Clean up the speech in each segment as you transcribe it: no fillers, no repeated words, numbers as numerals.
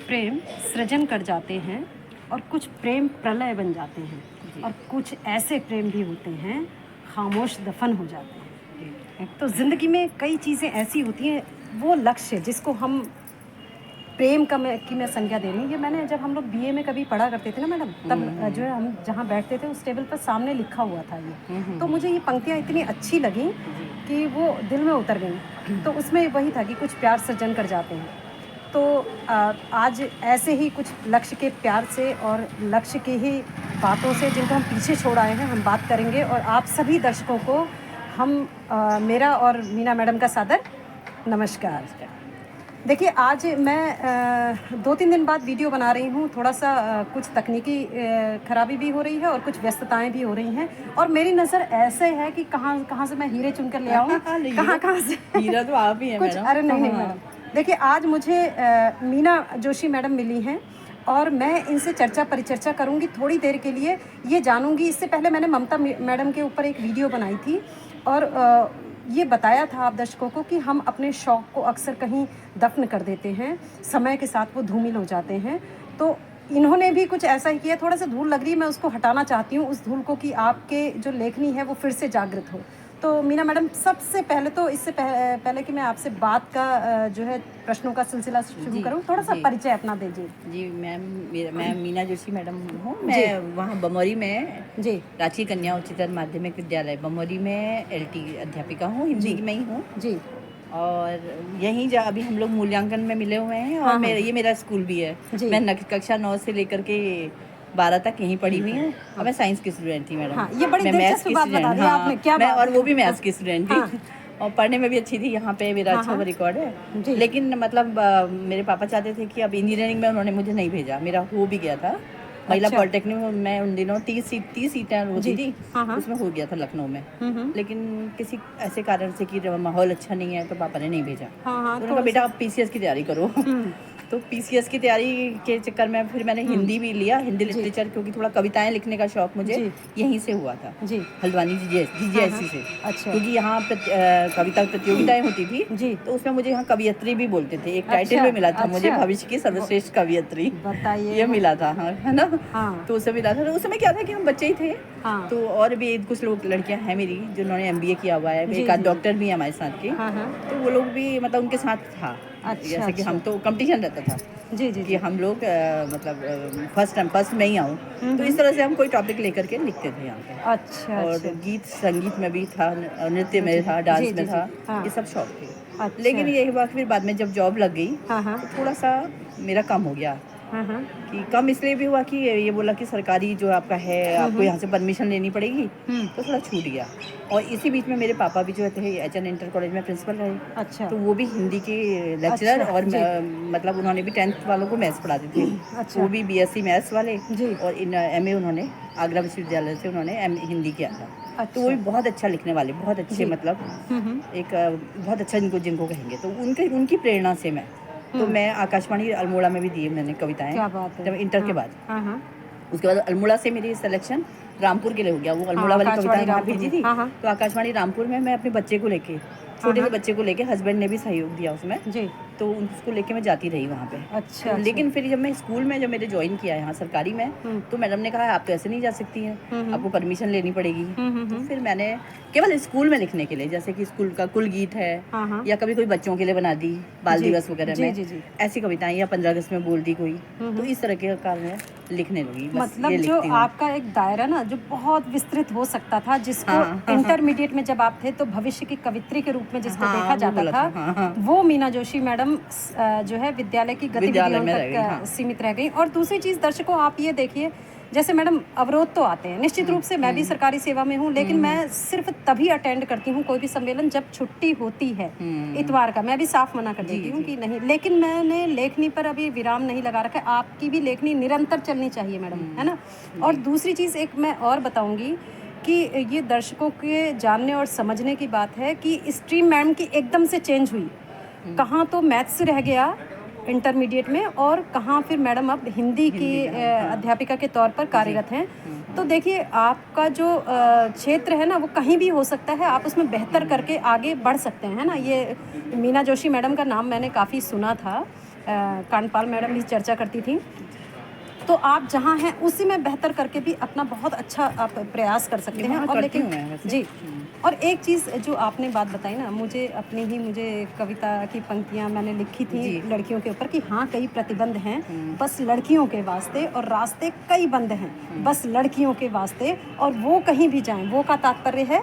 प्रेम सृजन कर जाते हैं और कुछ प्रेम प्रलय बन जाते हैं और कुछ ऐसे प्रेम भी होते हैं खामोश दफन हो जाते हैं। तो ज़िंदगी में कई चीज़ें ऐसी होती हैं, वो लक्ष्य जिसको हम प्रेम का मैं संज्ञा दे रही हूँ। ये मैंने जब हम लोग बीए में कभी पढ़ा करते थे ना मैडम, तब जो है हम जहाँ बैठते थे उस टेबल पर सामने लिखा हुआ था ये। तो मुझे ये पंक्तियाँ इतनी अच्छी लगी कि वो दिल में उतर गई। तो उसमें वही था कि कुछ प्यार सृजन कर जाते हैं। तो आज ऐसे ही कुछ लक्ष्य के प्यार से और लक्ष्य की ही बातों से जिनको हम पीछे छोड़ आए हैं, हम बात करेंगे। और आप सभी दर्शकों को हम मेरा और मीना मैडम का सादर नमस्कार। देखिए, आज मैं 2-3 दिन बाद वीडियो बना रही हूँ। थोड़ा सा कुछ तकनीकी खराबी भी हो रही है और कुछ व्यस्तताएं भी हो रही हैं। और मेरी नज़र ऐसे है कि कहाँ से मैं हीरे चुन कर ले आऊँ, कहाँ से हीरा तो आप ही हैं कुछ। मैडम। अरे नहीं मैडम, देखिए आज मुझे मीना जोशी मैडम मिली हैं और मैं इनसे चर्चा परिचर्चा करूंगी थोड़ी देर के लिए। ये जानूंगी, इससे पहले मैंने ममता मैडम के ऊपर एक वीडियो बनाई थी और ये बताया था आप दर्शकों को कि हम अपने शौक़ को अक्सर कहीं दफन कर देते हैं, समय के साथ वो धूमिल हो जाते हैं। तो इन्होंने भी कुछ ऐसा ही किया। थोड़ा सा धूल लग रही है, मैं उसको हटाना चाहती हूँ उस धूल को, कि आपके जो लेखनी है वो फिर से जागृत हो। तो मीना मैडम, सबसे पहले तो इससे पहले कि मैं आपसे बात का जो है प्रश्नों का सिलसिला शुरू करूं, थोड़ा सा परिचय अपना दीजिए। जी मैम, मैं मीना जोशी मैडम हूँ। मैं वहाँ बमौरी में जी रांची कन्या उच्चतर माध्यमिक विद्यालय बमौरी में LT अध्यापिका हूँ, हिंदी में ही हूँ जी। और यहीं अभी हम लोग मूल्यांकन में मिले हुए हैं। और ये मेरा स्कूल भी है। मैं कक्षा 9 से लेकर के 12 तक यहीं पढ़ी हुई हूँ। और मैं साइंस की स्टूडेंट थी मैडम। हाँ, ये बड़ी दिलचस्प बात बता दी आपने। क्या मैं और वो भी मैथ्स की स्टूडेंट थी। और पढ़ने में भी अच्छी थी। यहाँ पे मेरा अच्छा रिकॉर्ड है। लेकिन मतलब मेरे पापा चाहते थे कि अब इंजीनियरिंग में उन्होंने मुझे नहीं भेजा। मेरा हो भी गया था महिला पॉलिटेक्निक में। उन दिनों 30 सीटें होती थी, उसमें हो गया था लखनऊ में। लेकिन किसी ऐसे कारण से कि माहौल अच्छा नहीं है तो पापा ने नहीं भेजा। उन्होंने कहा बेटा आप PCS की तैयारी करो। तो PCS की तैयारी के चक्कर में फिर मैंने हिंदी भी लिया, हिंदी लिटरेचर, क्योंकि थोड़ा कविताएं लिखने का शौक मुझे यहीं से हुआ था, हल्द्वानी GGSC से। अच्छा। क्योंकि यहाँ कविता प्रतियोगिताएं होती थी तो उसमें मुझे यहाँ कवियत्री भी बोलते थे। एक टाइटल भी मिला था मुझे, भविष्य की सर्वश्रेष्ठ कवियत्री। बताइए, ये मिला था। हाँ, है ना। तो उससे मिला था। तो उस समय क्या था कि हम बच्चे ही थे। तो और भी कुछ लोग लड़कियां हैं मेरी जिन्होंने MBA किया हुआ है, एक आध डॉक्टर भी है हमारे साथ के। तो वो लोग भी मतलब उनके साथ था। जैसे कि हम तो कंपटीशन रहता था कि हम लोग मतलब फर्स्ट में ही आऊँ। तो इस तरह से हम कोई टॉपिक लेकर के लिखते थे यहाँ पे। अच्छा। और गीत संगीत में भी था, नृत्य में था, डांस में था। ये सब शौक थे। लेकिन ये हुआ कि फिर बाद में जब जॉब लग गई तो थोड़ा सा मेरा कम हो गया। कि कम इसलिए भी हुआ कि ये बोला कि सरकारी जो आपका है आपको यहाँ से परमिशन लेनी पड़ेगी, तो थोड़ा छूट गया। और इसी बीच में मेरे पापा भी जो थे HN इंटर कॉलेज में प्रिंसिपल रहे। अच्छा। तो वो भी हिंदी के लेक्चरर। और मतलब उन्होंने भी 10th वालों को मैथ्स पढ़ाते थे। अच्छा। वो भी BSc मैथ्स वाले। और MA उन्होंने आगरा विश्वविद्यालय से उन्होंने हिंदी किया था। अच्छा। तो वो भी बहुत अच्छा लिखने वाले, बहुत अच्छे, मतलब एक बहुत अच्छा जिनको कहेंगे। तो उनकी प्रेरणा से तो मैं आकाशवाणी अल्मोड़ा में भी दी मैंने कविताएं। क्या बात है। जब इंटर के बाद उसके बाद अल्मोड़ा से मेरी सिलेक्शन रामपुर के लिए हो गया। वो अल्मोड़ा वाली कविता वहाँ भेजी थी। तो आकाशवाणी रामपुर में मैं अपने बच्चे को लेके, छोटे से बच्चे को लेके, हस्बैंड ने भी सहयोग दिया उसमें जी। तो उसको लेके मैं जाती रही वहाँ पे। अच्छा। लेकिन फिर जब मैं स्कूल में जब मेरे ज्वाइन किया यहाँ सरकारी में, तो मैडम ने कहा आप तो ऐसे नहीं जा सकती हैं, आपको परमिशन लेनी पड़ेगी। तो फिर मैंने केवल स्कूल में लिखने के लिए, जैसे कि स्कूल का कुल गीत है या कभी कोई बच्चों के लिए बना दी, बाल दिवस वगैरह में ऐसी कविताएं, या 15 अगस्त में बोल दी कोई, तो इस तरह के कारण लिखने लगी। मतलब जो आपका एक दायरा ना जो बहुत विस्तृत हो सकता था, जिसको इंटरमीडिएट में जब आप थे तो भविष्य की कवित्री के रूप में जिसको देखा जाता था, वो मीना जोशी मैडम जो है विद्यालय की गतिविधियों तक सीमित रह गई। और दूसरी चीज़ दर्शकों, आप ये देखिए, जैसे मैडम अवरोध तो आते हैं, निश्चित रूप से मैं भी सरकारी सेवा में हूँ, लेकिन मैं सिर्फ तभी अटेंड करती हूँ कोई भी सम्मेलन जब छुट्टी होती है। इतवार का मैं भी साफ मना कर देती हूँ कि नहीं। लेकिन मैंने लेखनी पर अभी विराम नहीं लगा रखा है। आपकी भी लेखनी निरंतर चलनी चाहिए मैडम, है ना। और दूसरी चीज़ एक मैं और बताऊँगी कि ये दर्शकों के जानने और समझने की बात है कि स्ट्रीम मैडम की एकदम से चेंज हुई। कहाँ तो मैथ्स रह गया इंटरमीडिएट में, और कहाँ फिर मैडम अब हिंदी की अध्यापिका के तौर पर कार्यरत हैं। तो देखिए, आपका जो क्षेत्र है ना वो कहीं भी हो सकता है, आप उसमें बेहतर करके आगे बढ़ सकते हैं, है ना। ये मीना जोशी मैडम का नाम मैंने काफ़ी सुना था कांडपाल मैडम भी चर्चा करती थी। तो आप जहाँ हैं उसी में बेहतर करके भी अपना बहुत अच्छा आप प्रयास कर सकते हैं। और लेकिन जी, और एक चीज़ जो आपने बात बताई ना, मुझे कविता की पंक्तियाँ मैंने लिखी थी लड़कियों के ऊपर कि हाँ, कई प्रतिबंध हैं बस लड़कियों के वास्ते, और रास्ते कई बंद हैं बस लड़कियों के वास्ते, और वो कहीं भी जाएं, वो का तात्पर्य है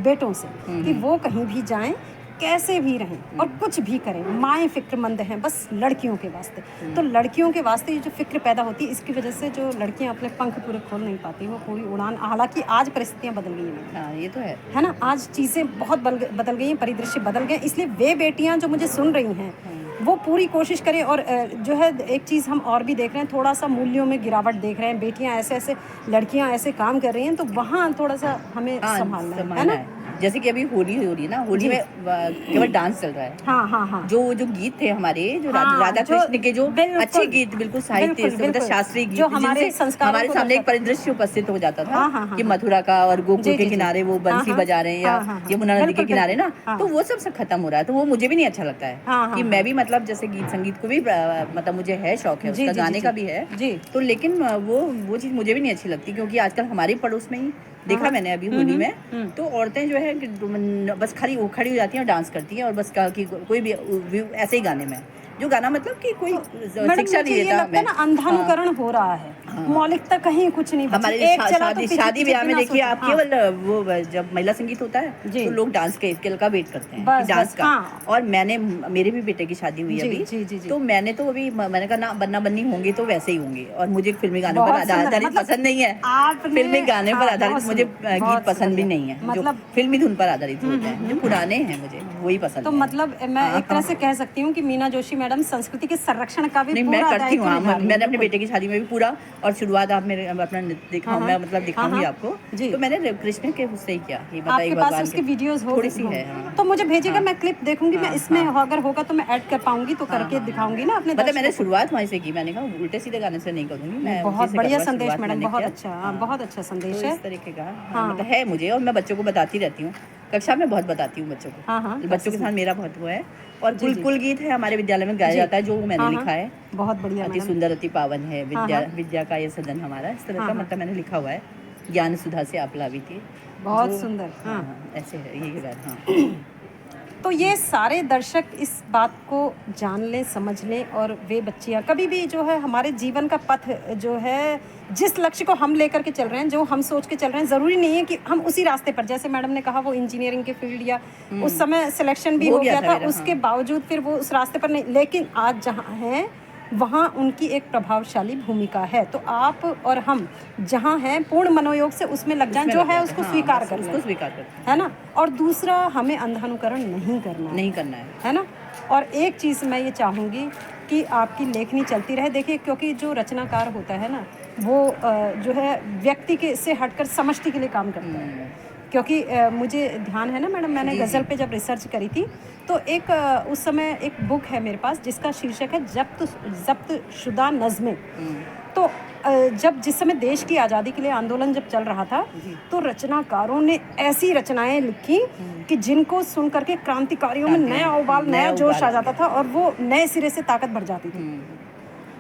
बेटों से, कि वो कहीं भी जाएं, कैसे भी रहें और कुछ भी करें, माएँ फ़िक्रमंद हैं बस लड़कियों के वास्ते। तो लड़कियों के वास्ते ये जो फ़िक्र पैदा होती है, इसकी वजह से जो लड़कियां अपने पंख पूरे खोल नहीं पाती, वो पूरी उड़ान, हालांकि आज परिस्थितियां बदल गई हैं। हाँ, ये तो है ना, आज चीज़ें बहुत बदल गई हैं, परिदृश्य बदल गए, इसलिए वे बेटियां जो मुझे सुन रही हैं वो पूरी कोशिश करें। और जो है एक चीज़ हम और भी देख रहे हैं, थोड़ा सा मूल्यों में गिरावट देख रहे हैं, बेटियां ऐसे लड़कियां ऐसे काम कर रही हैं, तो वहाँ थोड़ा सा हमें संभालना है ना। जैसे कि अभी होली हो रही है ना, होली में केवल डांस चल रहा है। हाँ। जो गीत थे हमारे, जो राधा कृष्ण के जो अच्छे गीत, बिल्कुल साहित्य मतलब शास्त्रीय गीत, जो हमारे हमारे सामने एक परिदृश्य उपस्थित हो जाता था कि मथुरा का और गोकुल के किनारे वो बंसी बजा रहे हैं, या यमुना नदी के किनारे ना, तो वो सब खत्म हो रहा है। तो वो मुझे भी नहीं अच्छा लगता है कि मैं भी मतलब जैसे गीत संगीत को भी मतलब मुझे है शौक है, उसका गाने का भी है, तो लेकिन वो चीज़ मुझे भी नहीं अच्छी लगती, क्योंकि आजकल हमारे पड़ोस में ही देखा मैंने अभी होली में, तो औरतें जो है बस खाली वो खड़ी हो जाती हैं और डांस करती हैं, और बस कि कोई भी ऐसे ही गाने में जो गाना मतलब कि कोई शिक्षा नहीं देता, लगता है ना, अंधानुकरण हो रहा है, मौलिकता कहीं कुछ नहीं बची। हमारे शादी ब्याह में देखिए आप, केवल वो जब महिला संगीत होता है तो लोग डांस का वेट करते हैं, डांस का। और मेरे भी बेटे की शादी हुई अभी, तो मैंने तो अभी मैंने कहा ना, बन्ना बन्नी होंगे तो वैसे ही होंगे, और मुझे फिल्मी गानों पर आधारित पसंद नहीं है, फिल्मी गाने पर आधारित मुझे गीत पसंद भी नहीं है, मतलब फिल्मी धुन पर आधारित होते हैं, जो पुराने हैं मुझे वही पसंद। तो मतलब मैं एक तरह से कह सकती हूँ कि मीना जोशी मैडम संस्कृति के संरक्षण का भी मैं करती हूँ। मैंने अपने बेटे की शादी में भी पूरा, और शुरुआत आप मेरे अपना दिखाऊँ, मैं मतलब दिखाऊंगी आपको, तो मैंने कृष्ण के उससे ही किया। ये बताइए, आपके पास उसकी वीडियोस हो थोड़ी सी है तो मुझे भेजिएगा, मैं क्लिप देखूंगी, मैं इसमें अगर होगा तो मैं ऐड कर पाऊंगी, तो करके दिखाऊंगी ना अपने। मतलब मैंने शुरुआत वहीं से की, मैंने कहा उल्टे सीधे गाने से नहीं करूंगी मैं। बहुत बढ़िया संदेश मैडम, बहुत अच्छा संदेश है, इस तरीके का मतलब है मुझे, और मैं बच्चों को बताती रहती हूँ, कक्षा में बहुत बताती हूँ बच्चों को। बच्चों के साथ मेरा बहुत वो है। और कुल गीत है हमारे विद्यालय में गाया जाता है, जो मैंने लिखा है, बहुत बढ़िया, अति सुंदर अति पावन है विद्या का ये सदन हमारा, इस तरह का मतलब मैंने लिखा हुआ है। ज्ञान सुधा से आप लावी थी, बहुत सुंदर। ऐसे है ये गाना। तो ये सारे दर्शक इस बात को जान लें, समझ लें, और वे बच्चियाँ कभी भी जो है हमारे जीवन का पथ जो है, जिस लक्ष्य को हम लेकर के चल रहे हैं, जो हम सोच के चल रहे हैं, ज़रूरी नहीं है कि हम उसी रास्ते पर, जैसे मैडम ने कहा वो इंजीनियरिंग के फील्ड या उस समय सिलेक्शन भी हो गया था, उसके बावजूद फिर वो उस रास्ते पर नहीं, लेकिन आज जहाँ हैं वहाँ उनकी एक प्रभावशाली भूमिका है। तो आप और हम जहाँ हैं पूर्ण मनोयोग से उसमें लग जाएं, जो है उसको स्वीकार कर, उसको स्वीकार कर, है ना। और दूसरा, हमें अंधानुकरण नहीं करना है ना। और एक चीज़ मैं ये चाहूँगी कि आपकी लेखनी चलती रहे। देखिए, क्योंकि जो रचनाकार होता है ना, वो जो है व्यक्ति के से हटकर समष्टि के लिए काम करता है। क्योंकि मुझे ध्यान है ना मैडम, मैंने गज़ल पे जब रिसर्च करी थी, तो एक उस समय एक बुक है मेरे पास जिसका शीर्षक है जब्त शुदा नज़्में। तो जिस समय देश की आज़ादी के लिए आंदोलन जब चल रहा था, तो रचनाकारों ने ऐसी रचनाएं लिखी कि जिनको सुन करके क्रांतिकारियों में नया उबाल, नया जोश आ जाता था, और वो नए सिरे से ताकत बढ़ जाती थी।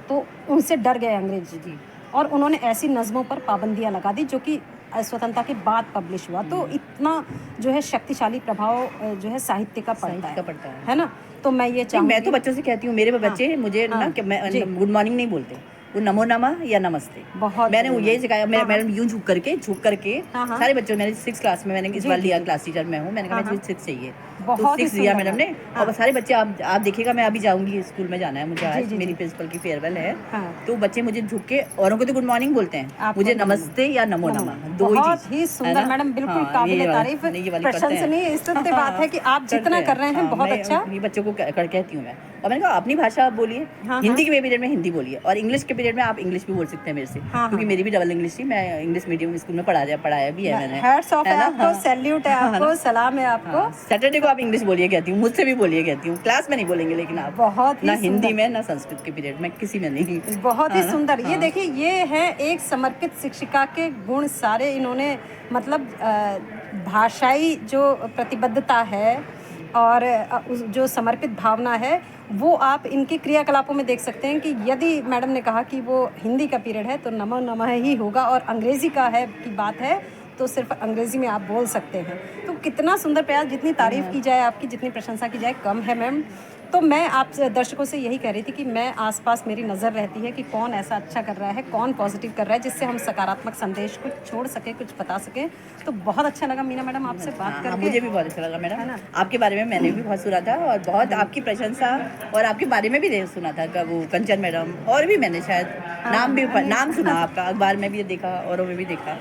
तो उनसे डर गए अंग्रेज जी, और उन्होंने ऐसी नज़मों पर पाबंदियां लगा दी जो कि स्वतंत्रता के बाद पब्लिश हुआ। तो इतना जो है शक्तिशाली प्रभाव जो है साहित्य का पड़ता है ना। तो मैं ये चाहूँगी, मैं तो बच्चों से कहती हूँ, मेरे बच्चे मुझे ना कि मैं गुड मॉर्निंग नहीं बोलते, वो नमो नमः या नमस्ते। बहुत मैंने यही सिखाया, मेरा मैडम यूं झुक करके सारे बच्चों, मैंने 6 क्लास में, मैंने इस बार लिया क्लास टीचर मैं हूँ, मैंने कहा मुझे 6 चाहिए, तो 6 दिया मैडम ने। और सारे बच्चे, आप देखिएगा, मैं अभी जाऊंगी स्कूल में, जाना है मुझे आज, मेरी प्रिंसिपल की फेयरवेल है, तो बच्चे मुझे झुक के, औरों को तो गुड मॉर्निंग बोलते हैं, मुझे नमस्ते या नमो नमः, दो ही चीज। ही सुंदर मैडम, बिल्कुल काबिल तारीफ, प्रशंसनीय स्तुत्य बात है कि आप जितना कर रहे हैं बहुत अच्छा। ये बच्चों को कहती हूँ मैं, और मैंने कहा अपनी भाषा आप बोलिए, हिंदी के पीरियड में हिंदी बोलिए, और इंग्लिश के पीरियड में आप इंग्लिश भी बोल सकते हैं मेरे से, क्योंकि मेरी भी डबल इंग्लिश थी, मैं इंग्लिश मीडियम स्कूल में पढ़ाया भी है मैंने। हैट्स ऑफ है आपको, सैल्यूट है आपको, सलाम है आपको। सैटरडे को आप इंग्लिश बोलिए कहती हूँ, मुझसे भी बोलिए कहती हूँ, क्लास में नहीं बोलेंगे, लेकिन आप बहुत ना हिंदी में ना संस्कृत के पीरियड में, किसी में नहीं। बहुत ही सुंदर। ये देखिए, ये है एक समर्पित शिक्षिका के गुण सारे इन्होंने, मतलब भाषाई जो प्रतिबद्धता है, और जो समर्पित भावना है वो आप इनके क्रियाकलापों में देख सकते हैं कि यदि मैडम ने कहा कि वो हिंदी का पीरियड है तो नमो नमः ही होगा, और अंग्रेज़ी का है की बात है तो सिर्फ अंग्रेज़ी में आप बोल सकते हैं। तो कितना सुंदर प्रयास, जितनी तारीफ़ की जाए आपकी, जितनी प्रशंसा की जाए कम है मैम। तो मैं आप दर्शकों से यही कह रही थी कि मैं आसपास मेरी नज़र रहती है कि कौन ऐसा अच्छा कर रहा है, कौन पॉजिटिव कर रहा है, जिससे हम सकारात्मक संदेश कुछ छोड़ सकें, कुछ बता सकें। तो बहुत अच्छा लगा मीना मैडम आपसे बात करके। मुझे भी बहुत अच्छा लगा मैडम, आपके बारे में मैंने भी बहुत सुना था और बहुत आपकी प्रशंसा, और आपके बारे में भी सुना था वो कंचन मैडम, और भी मैंने शायद नाम सुना आपका, अखबार में भी देखा, औरों में भी देखा,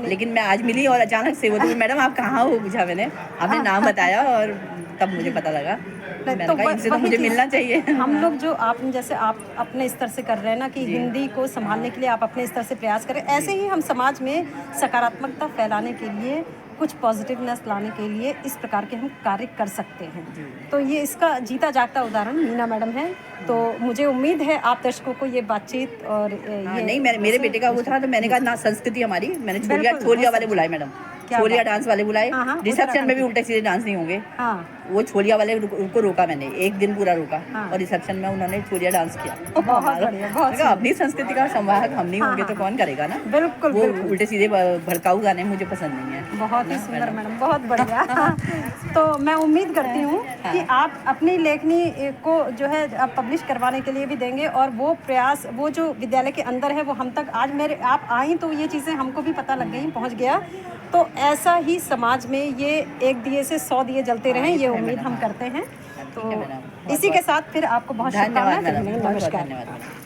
लेकिन मैं आज मिली और अचानक से वो तो मैडम आप कहाँ हो पूछा मैंने, आपने नाम बताया और तब मुझे पता लगा। मैंने कहा इनसे तो मुझे मिलना चाहिए। हम लोग जो आप जैसे आप अपने स्तर से कर रहे हैं ना कि हिंदी को संभालने के लिए आप अपने स्तर से प्रयास करें, ऐसे ही हम समाज में सकारात्मकता फैलाने के लिए, कुछ पॉजिटिवनेस लाने के लिए इस प्रकार के हम कार्य कर सकते हैं। तो ये इसका जीता जागता उदाहरण मीना मैडम है। तो मुझे उम्मीद है आप दर्शकों को ये बातचीत और ये नहीं, मेरे बेटे का वो था तो मैंने कहा ना, संस्कृति हमारी, मैंने छोलिया वाले बुलाए मैडम, छोलिया डांस वाले बुलाए, रिसेप्शन में भी उल्टे सीधे डांस नहीं होंगे। वो छोलिया वाले उनको रोका मैंने, एक दिन पूरा रोका, और रिसेप्शन में उन्होंने छोलिया डांस किया। अपनी संस्कृति का संवाहक हम नहीं होंगे तो कौन करेगा ना। बिल्कुल, वो उल्टे सीधे भड़काऊ गाने मुझे पसंद नहीं है। बहुत ही सुंदर मैडम, बहुत बढ़िया। तो मैं उम्मीद करती हूँ कि आप अपनी लेखनी को जो है आप पब्लिश करवाने के लिए भी देंगे, और वो प्रयास, वो जो विद्यालय के अंदर है वो हम तक, आज आप आई तो ये चीज़ें हमको भी पता लग गई, पहुँच गया। तो ऐसा ही समाज में ये एक दिए से 100 दिए जलते रहें, ये उम्मीद हम करते हैं। तो इसी के साथ फिर आपको बहुत शुभकामनाएं। नमस्कार।